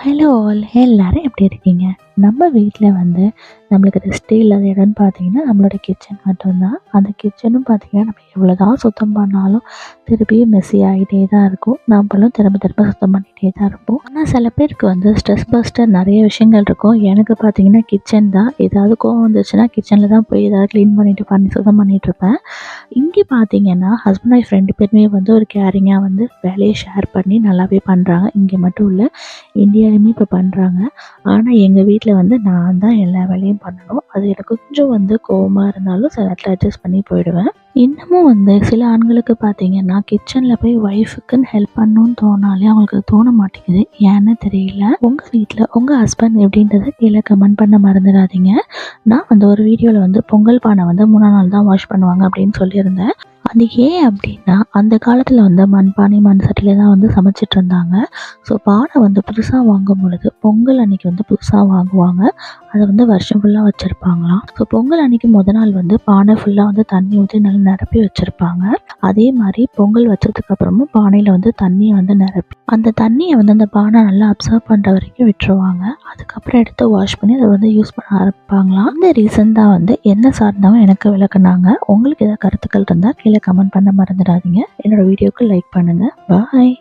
Hello all, எல்லாரும் எப்படி இருக்கீங்க? நம்ம வீட்டில் வந்து நம்மளுக்கு ரெஸ்ட்டே இல்லாத இடம்னு பார்த்தீங்கன்னா நம்மளோட கிச்சன் மட்டும்தான். அந்த கிச்சனும் பார்த்தீங்கன்னா நம்ம எவ்வளோ தான் சுத்தம் பண்ணாலும் திருப்பியும் மெஸ்ஸி ஆகிட்டே தான் இருக்கும். நம்மளும் திரும்ப திரும்ப சுத்தம் பண்ணிகிட்டே தான் இருப்போம். ஆனால் சில பேருக்கு வந்து ஸ்ட்ரெஸ் பஸ்டர் நிறைய விஷயங்கள் இருக்கும். எனக்கு பார்த்தீங்கன்னா கிச்சன் தான். ஏதாவது கோவம் வந்துச்சுன்னா கிச்சனில் தான் போய் ஏதாவது க்ளீன் பண்ணிட்டு சுத்தம் பண்ணிகிட்டு இருப்பேன். இங்கே பார்த்தீங்கன்னா ஹஸ்பண்ட் ஒய்ஃப் 2 பேருமே வந்து ஒரு கேரிங்காக வந்து வேலையை ஷேர் பண்ணி நல்லாவே பண்ணுறாங்க. இங்கே மட்டும் இல்லை, இந்தியாவிலுமே இப்போ பண்ணுறாங்க. ஆனால் எங்கள் வீட்டில் வந்து நான் தான் எல்லா வேலையும் பண்ணணும். அது எனக்கு கொஞ்சம் வந்து கோவமாக இருந்தாலும் சில நேரத்தில் அட்ஜஸ்ட் பண்ணி போயிடுவேன். இன்னமும் வந்து சில ஆண்களுக்கு பார்த்தீங்கன்னா கிச்சனில் போய் ஒய்ஃபுக்குன்னு ஹெல்ப் பண்ணணும்னு தோணாலே அவங்களுக்கு தோண மாட்டேங்குது. ஏன்னு தெரியல. உங்கள் வீட்டில் உங்கள் ஹஸ்பண்ட் எப்படின்றத கீழே கமெண்ட் பண்ண மறந்துடாதீங்க. நான் வந்து ஒரு வீடியோவில் வந்து பொங்கல் பானை வந்து 3 நாள் தான் வாஷ் பண்ணுவாங்க அப்படின்னு சொல்லியிருந்தேன். அது ஏன் அப்படின்னா அந்த காலத்தில் வந்து மண்பானை மண் சட்டியில் தான் வந்து சமைச்சிட்டு இருந்தாங்க. ஸோ பானை வந்து புதுசாக வாங்கும் பொழுது பொங்கல் அன்னைக்கு வந்து புதுசாக வாங்குவாங்க. அதை வந்து வருஷம் ஃபுல்லாக வச்சுருப்பாங்களாம். ஸோ பொங்கல் அன்னைக்கு நாள் வந்து பானை ஃபுல்லாக வந்து தண்ணி ஊற்றி நல்லா நிரப்பி வச்சுருப்பாங்க. அதே மாதிரி பொங்கல் வச்சதுக்கப்புறமும் பானையில் வந்து தண்ணியை வந்து நிரப்பி அந்த தண்ணியை வந்து அந்த பானை நல்லா அப்சர்வ் பண்ணுற வரைக்கும் விட்டுருவாங்க. அதுக்கப்புறம் எடுத்து வாஷ் பண்ணி அதை வந்து யூஸ் பண்ண ஆரம்பிப்பாங்களாம். அந்த ரீசன் தான் வந்து என்ன சார்ந்தவங்க எனக்கு விளக்குனாங்க. உங்களுக்கு ஏதாவது கருத்துக்கள் இருந்தால் கீழே கமெண்ட் பண்ண மறந்துடாதீங்க. என்னோட வீடியோக்கு லைக் பண்ணுங்கள். பாய்.